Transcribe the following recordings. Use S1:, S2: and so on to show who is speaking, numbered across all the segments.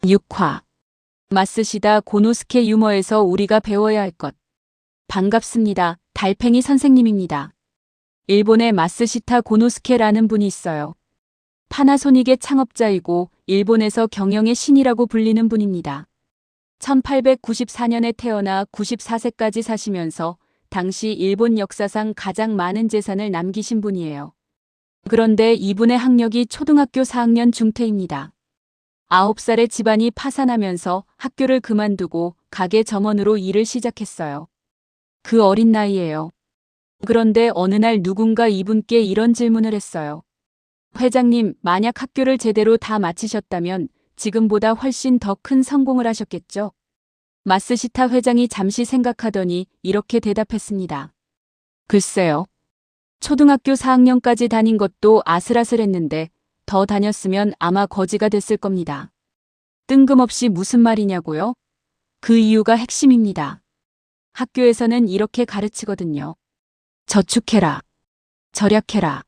S1: 6화. 마쓰시다 고노스케 유머에서 우리가 배워야 할 것. 반갑습니다. 달팽이 선생님입니다. 일본에 마쓰시타 고노스케라는 분이 있어요. 파나소닉의 창업자이고 일본에서 경영의 신이라고 불리는 분입니다. 1894년에 태어나 94세까지 사시면서 당시 일본 역사상 가장 많은 재산을 남기신 분이에요. 그런데 이분의 학력이 초등학교 4학년 중퇴입니다. 9살에 집안이 파산하면서 학교를 그만두고 가게 점원으로 일을 시작했어요. 그 어린 나이에요. 그런데 어느 날 누군가 이분께 이런 질문을 했어요. 회장님, 만약 학교를 제대로 다 마치셨다면 지금보다 훨씬 더 큰 성공을 하셨겠죠? 마쓰시타 회장이 잠시 생각하더니 이렇게 대답했습니다. 글쎄요. 초등학교 4학년까지 다닌 것도 아슬아슬했는데 더 다녔으면 아마 거지가 됐을 겁니다. 뜬금없이 무슨 말이냐고요? 그 이유가 핵심입니다. 학교에서는 이렇게 가르치거든요. 저축해라. 절약해라.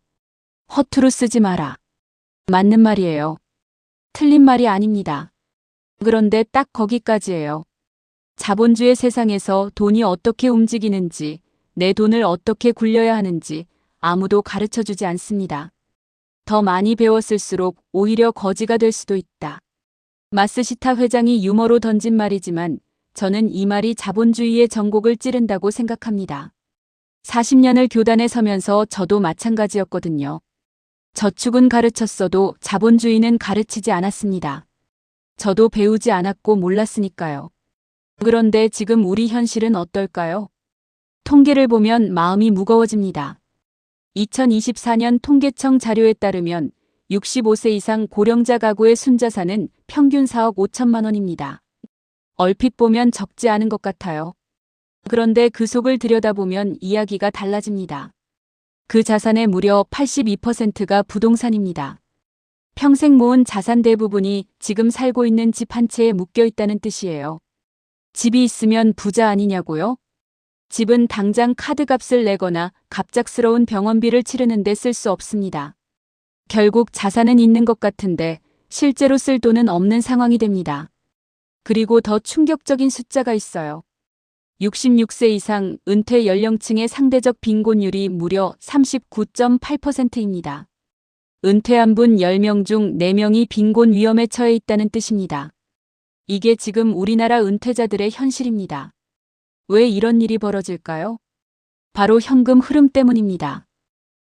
S1: 허투루 쓰지 마라. 맞는 말이에요. 틀린 말이 아닙니다. 그런데 딱 거기까지예요. 자본주의 세상에서 돈이 어떻게 움직이는지, 내 돈을 어떻게 굴려야 하는지 아무도 가르쳐주지 않습니다. 더 많이 배웠을수록 오히려 거지가 될 수도 있다. 마쓰시타 회장이 유머로 던진 말이지만 저는 이 말이 자본주의의 전곡을 찌른다고 생각합니다. 40년을 교단에 서면서 저도 마찬가지였거든요. 저축은 가르쳤어도 자본주의는 가르치지 않았습니다. 저도 배우지 않았고 몰랐으니까요. 그런데 지금 우리 현실은 어떨까요? 통계를 보면 마음이 무거워집니다. 2024년 통계청 자료에 따르면 65세 이상 고령자 가구의 순자산은 평균 4억 5천만 원입니다. 얼핏 보면 적지 않은 것 같아요. 그런데 그 속을 들여다보면 이야기가 달라집니다. 그 자산의 무려 82%가 부동산입니다. 평생 모은 자산 대부분이 지금 살고 있는 집 한 채에 묶여 있다는 뜻이에요. 집이 있으면 부자 아니냐고요? 집은 당장 카드값을 내거나 갑작스러운 병원비를 치르는 데 쓸 수 없습니다. 결국 자산은 있는 것 같은데 실제로 쓸 돈은 없는 상황이 됩니다. 그리고 더 충격적인 숫자가 있어요. 66세 이상 은퇴 연령층의 상대적 빈곤율이 무려 39.8%입니다. 은퇴한 분 10명 중 4명이 빈곤 위험에 처해 있다는 뜻입니다. 이게 지금 우리나라 은퇴자들의 현실입니다. 왜 이런 일이 벌어질까요? 바로 현금 흐름 때문입니다.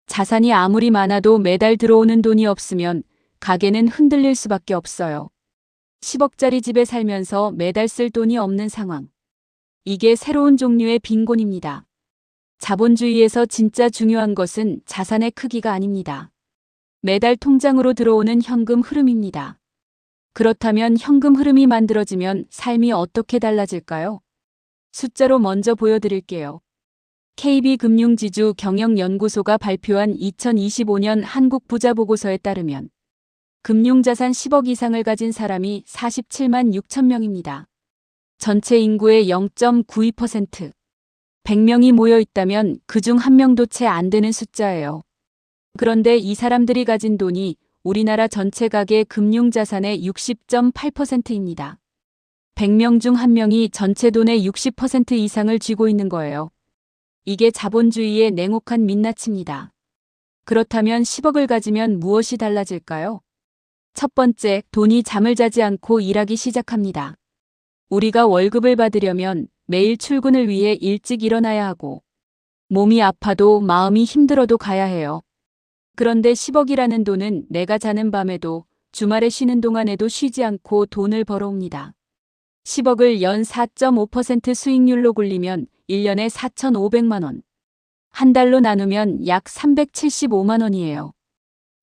S1: 자산이 아무리 많아도 매달 들어오는 돈이 없으면 가게는 흔들릴 수밖에 없어요. 10억짜리 집에 살면서 매달 쓸 돈이 없는 상황. 이게 새로운 종류의 빈곤입니다. 자본주의에서 진짜 중요한 것은 자산의 크기가 아닙니다. 매달 통장으로 들어오는 현금 흐름입니다. 그렇다면 현금 흐름이 만들어지면 삶이 어떻게 달라질까요? 숫자로 먼저 보여드릴게요. KB금융지주 경영연구소가 발표한 2025년 한국 부자 보고서에 따르면 금융자산 10억 이상을 가진 사람이 47만 6천 명입니다. 전체 인구의 0.92%. 100명이 모여 있다면 그중 한 명도 채 안 되는 숫자예요. 그런데 이 사람들이 가진 돈이 우리나라 전체 가계 금융자산의 60.8%입니다. 100명 중 한 명이 전체 돈의 60% 이상을 쥐고 있는 거예요. 이게 자본주의의 냉혹한 민낯입니다. 그렇다면 10억을 가지면 무엇이 달라질까요? 첫 번째, 돈이 잠을 자지 않고 일하기 시작합니다. 우리가 월급을 받으려면 매일 출근을 위해 일찍 일어나야 하고 몸이 아파도 마음이 힘들어도 가야 해요. 그런데 10억이라는 돈은 내가 자는 밤에도 주말에 쉬는 동안에도 쉬지 않고 돈을 벌어옵니다. 10억을 연 4.5% 수익률로 굴리면 1년에 4,500만 원. 한 달로 나누면 약 375만 원이에요.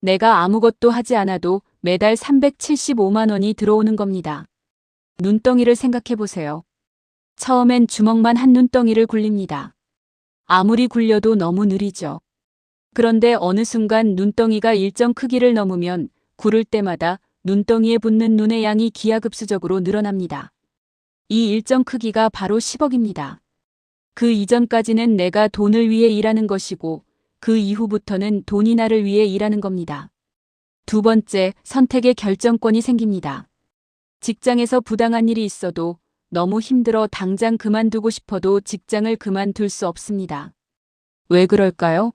S1: 내가 아무것도 하지 않아도 매달 375만 원이 들어오는 겁니다. 눈덩이를 생각해 보세요. 처음엔 주먹만 한 눈덩이를 굴립니다. 아무리 굴려도 너무 느리죠. 그런데 어느 순간 눈덩이가 일정 크기를 넘으면 굴을 때마다 눈덩이에 붙는 눈의 양이 기하급수적으로 늘어납니다. 이 일정 크기가 바로 10억입니다. 그 이전까지는 내가 돈을 위해 일하는 것이고 그 이후부터는 돈이 나를 위해 일하는 겁니다. 두 번째, 선택의 결정권이 생깁니다. 직장에서 부당한 일이 있어도 너무 힘들어 당장 그만두고 싶어도 직장을 그만둘 수 없습니다. 왜 그럴까요?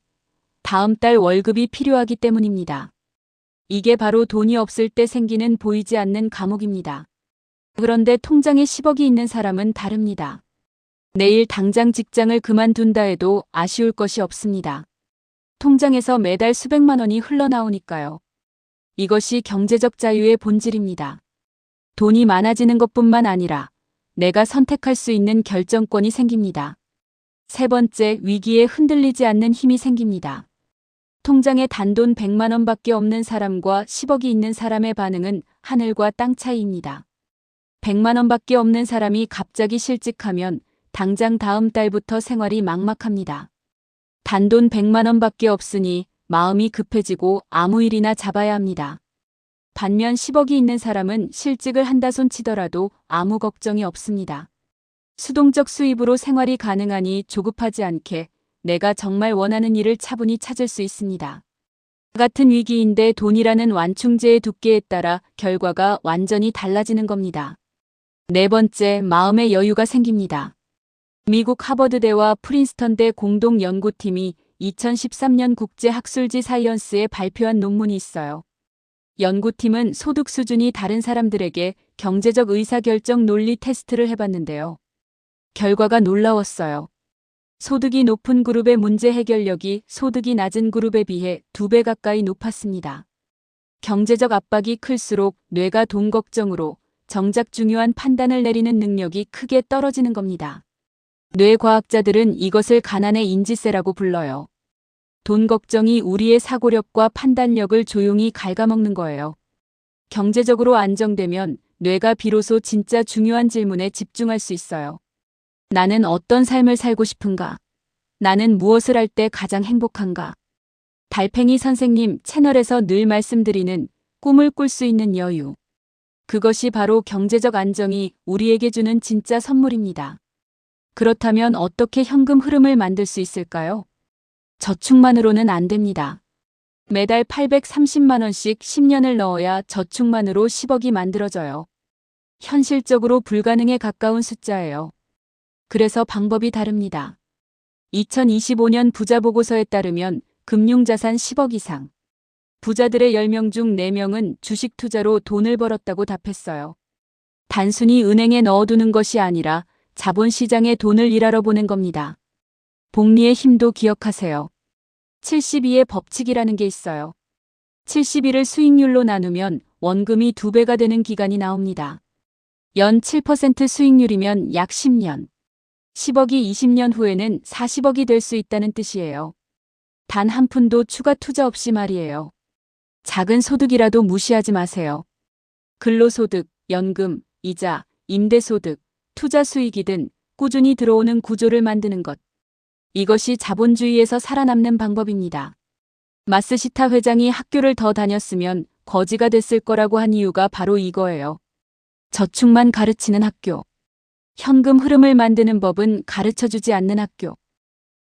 S1: 다음 달 월급이 필요하기 때문입니다. 이게 바로 돈이 없을 때 생기는 보이지 않는 감옥입니다. 그런데 통장에 10억이 있는 사람은 다릅니다. 내일 당장 직장을 그만둔다 해도 아쉬울 것이 없습니다. 통장에서 매달 수백만 원이 흘러나오니까요. 이것이 경제적 자유의 본질입니다. 돈이 많아지는 것뿐만 아니라 내가 선택할 수 있는 결정권이 생깁니다. 세 번째, 위기에 흔들리지 않는 힘이 생깁니다. 통장에 단돈 100만 원밖에 없는 사람과 10억이 있는 사람의 반응은 하늘과 땅 차이입니다. 100만 원밖에 없는 사람이 갑자기 실직하면 당장 다음 달부터 생활이 막막합니다. 단돈 100만 원밖에 없으니 마음이 급해지고 아무 일이나 잡아야 합니다. 반면 10억이 있는 사람은 실직을 한다 손치더라도 아무 걱정이 없습니다. 수동적 수입으로 생활이 가능하니 조급하지 않게 내가 정말 원하는 일을 차분히 찾을 수 있습니다. 같은 위기인데 돈이라는 완충제의 두께에 따라 결과가 완전히 달라지는 겁니다. 네 번째, 마음의 여유가 생깁니다. 미국 하버드대와 프린스턴대 공동 연구팀이 2013년 국제학술지 사이언스에 발표한 논문이 있어요. 연구팀은 소득 수준이 다른 사람들에게 경제적 의사결정 논리 테스트를 해봤는데요. 결과가 놀라웠어요. 소득이 높은 그룹의 문제 해결력이 소득이 낮은 그룹에 비해 2배 가까이 높았습니다. 경제적 압박이 클수록 뇌가 돈 걱정으로 정작 중요한 판단을 내리는 능력이 크게 떨어지는 겁니다. 뇌과학자들은 이것을 가난의 인지세라고 불러요. 돈 걱정이 우리의 사고력과 판단력을 조용히 갉아먹는 거예요. 경제적으로 안정되면 뇌가 비로소 진짜 중요한 질문에 집중할 수 있어요. 나는 어떤 삶을 살고 싶은가? 나는 무엇을 할 때 가장 행복한가? 달팽이 선생님 채널에서 늘 말씀드리는 꿈을 꿀 수 있는 여유. 그것이 바로 경제적 안정이 우리에게 주는 진짜 선물입니다. 그렇다면 어떻게 현금 흐름을 만들 수 있을까요? 저축만으로는 안 됩니다. 매달 830만 원씩 10년을 넣어야 저축만으로 10억이 만들어져요. 현실적으로 불가능에 가까운 숫자예요. 그래서 방법이 다릅니다. 2025년 부자보고서에 따르면 금융자산 10억 이상. 부자들의 10명 중 4명은 주식 투자로 돈을 벌었다고 답했어요. 단순히 은행에 넣어두는 것이 아니라 자본시장에 돈을 일하러 보낸 겁니다. 복리의 힘도 기억하세요. 72의 법칙이라는 게 있어요. 71을 수익률로 나누면 원금이 2배가 되는 기간이 나옵니다. 연 7% 수익률이면 약 10년. 10억이 20년 후에는 40억이 될 수 있다는 뜻이에요. 단 한 푼도 추가 투자 없이 말이에요. 작은 소득이라도 무시하지 마세요. 근로소득, 연금, 이자, 임대소득, 투자 수익이든 꾸준히 들어오는 구조를 만드는 것. 이것이 자본주의에서 살아남는 방법입니다. 마스시타 회장이 학교를 더 다녔으면 거지가 됐을 거라고 한 이유가 바로 이거예요. 저축만 가르치는 학교. 현금 흐름을 만드는 법은 가르쳐주지 않는 학교.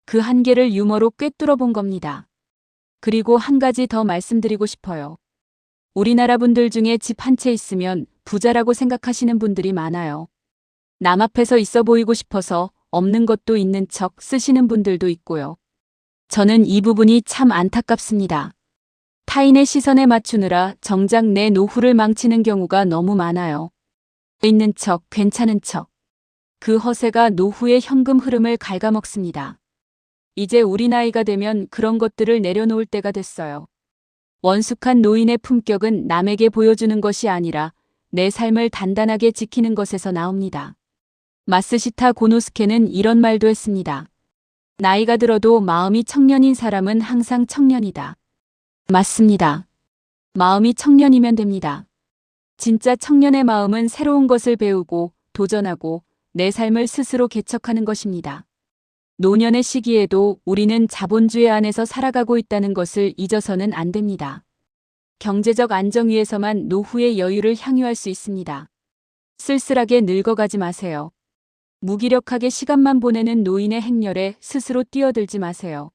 S1: 그 한계를 유머로 꿰뚫어 본 겁니다. 그리고 한 가지 더 말씀드리고 싶어요. 우리나라 분들 중에 집 한 채 있으면 부자라고 생각하시는 분들이 많아요. 남 앞에서 있어 보이고 싶어서 없는 것도 있는 척 쓰시는 분들도 있고요. 저는 이 부분이 참 안타깝습니다. 타인의 시선에 맞추느라 정작 내 노후를 망치는 경우가 너무 많아요. 있는 척, 괜찮은 척. 그 허세가 노후의 현금 흐름을 갉아먹습니다. 이제 우리 나이가 되면 그런 것들을 내려놓을 때가 됐어요. 원숙한 노인의 품격은 남에게 보여주는 것이 아니라 내 삶을 단단하게 지키는 것에서 나옵니다. 마스시타 고노스케는 이런 말도 했습니다. 나이가 들어도 마음이 청년인 사람은 항상 청년이다. 맞습니다. 마음이 청년이면 됩니다. 진짜 청년의 마음은 새로운 것을 배우고 도전하고 내 삶을 스스로 개척하는 것입니다. 노년의 시기에도 우리는 자본주의 안에서 살아가고 있다는 것을 잊어서는 안 됩니다. 경제적 안정 위에서만 노후의 여유를 향유할 수 있습니다. 쓸쓸하게 늙어가지 마세요. 무기력하게 시간만 보내는 노인의 행렬에 스스로 뛰어들지 마세요.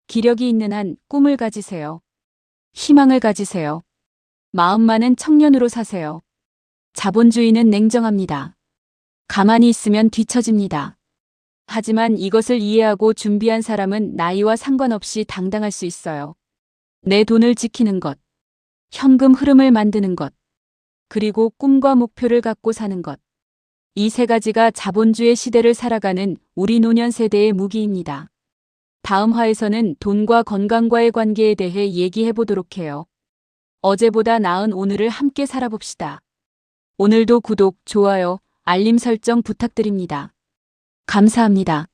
S1: 기력이 있는 한 꿈을 가지세요. 희망을 가지세요. 마음 많은 청년으로 사세요. 자본주의는 냉정합니다. 가만히 있으면 뒤처집니다. 하지만 이것을 이해하고 준비한 사람은 나이와 상관없이 당당할 수 있어요. 내 돈을 지키는 것, 현금 흐름을 만드는 것, 그리고 꿈과 목표를 갖고 사는 것. 이 세 가지가 자본주의 시대를 살아가는 우리 노년 세대의 무기입니다. 다음 화에서는 돈과 건강과의 관계에 대해 얘기해 보도록 해요. 어제보다 나은 오늘을 함께 살아봅시다. 오늘도 구독, 좋아요, 알림 설정 부탁드립니다. 감사합니다.